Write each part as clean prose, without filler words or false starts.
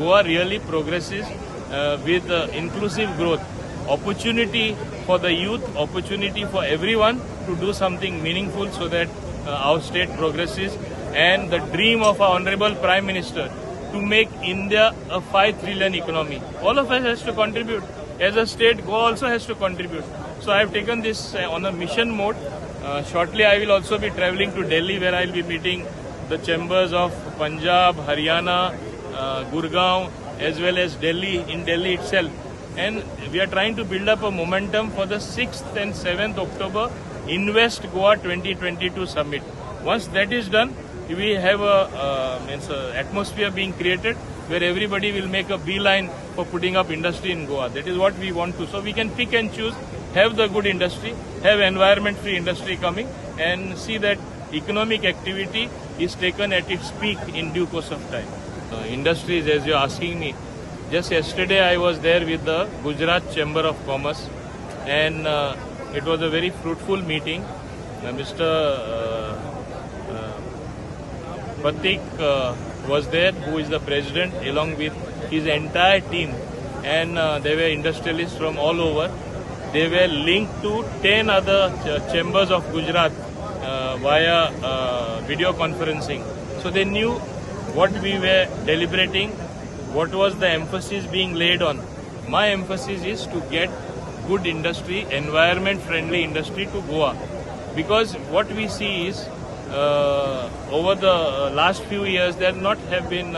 Goa really progresses with inclusive growth, opportunity for the youth, opportunity for everyone to do something meaningful so that our state progresses, and the dream of our Honorable Prime Minister to make India a 5 trillion economy. All of us has to contribute. As a state, Goa also has to contribute. So I have taken this on a mission mode. Shortly I will also be travelling to Delhi, where I will be meeting the chambers of Punjab, Haryana, Gurgaon, as well as Delhi, in Delhi itself. And we are trying to build up a momentum for the 6th and 7th October Invest Goa 2022 Summit. Once that is done, we have a atmosphere being created where everybody will make a beeline for putting up industry in Goa. That is what we want to. So we can pick and choose, have the good industry, have environment-free industry coming, and see that economic activity is taken at its peak in due course of time. Industries, as you are asking me, just yesterday I was there with the Gujarat Chamber of Commerce, and it was a very fruitful meeting. Mr. Patik was there, who is the president, along with his entire team, and there were industrialists from all over. They were linked to 10 other chambers of Gujarat via video conferencing. So they knew what we were deliberating, what was the emphasis being laid on. My emphasis is to get good industry, environment-friendly industry to Goa. Because what we see is, over the last few years, there not have been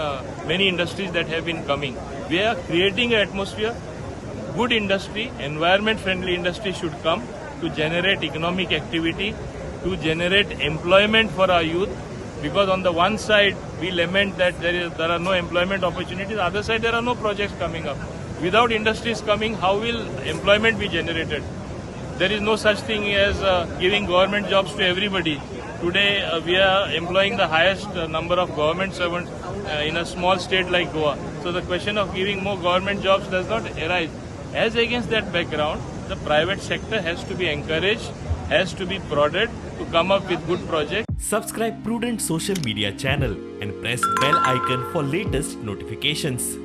many industries that have been coming. We are creating an atmosphere. Good industry, environment-friendly industry should come to generate economic activity, to generate employment for our youth. Because on the one side, we lament that there are no employment opportunities. The other side, there are no projects coming up. Without industries coming, how will employment be generated? There is no such thing as giving government jobs to everybody. Today, we are employing the highest number of government servants in a small state like Goa. So the question of giving more government jobs does not arise. As against that background, the private sector has to be encouraged, has to be prodded to come up with good projects. Subscribe Prudent social media channel and press bell icon for latest notifications.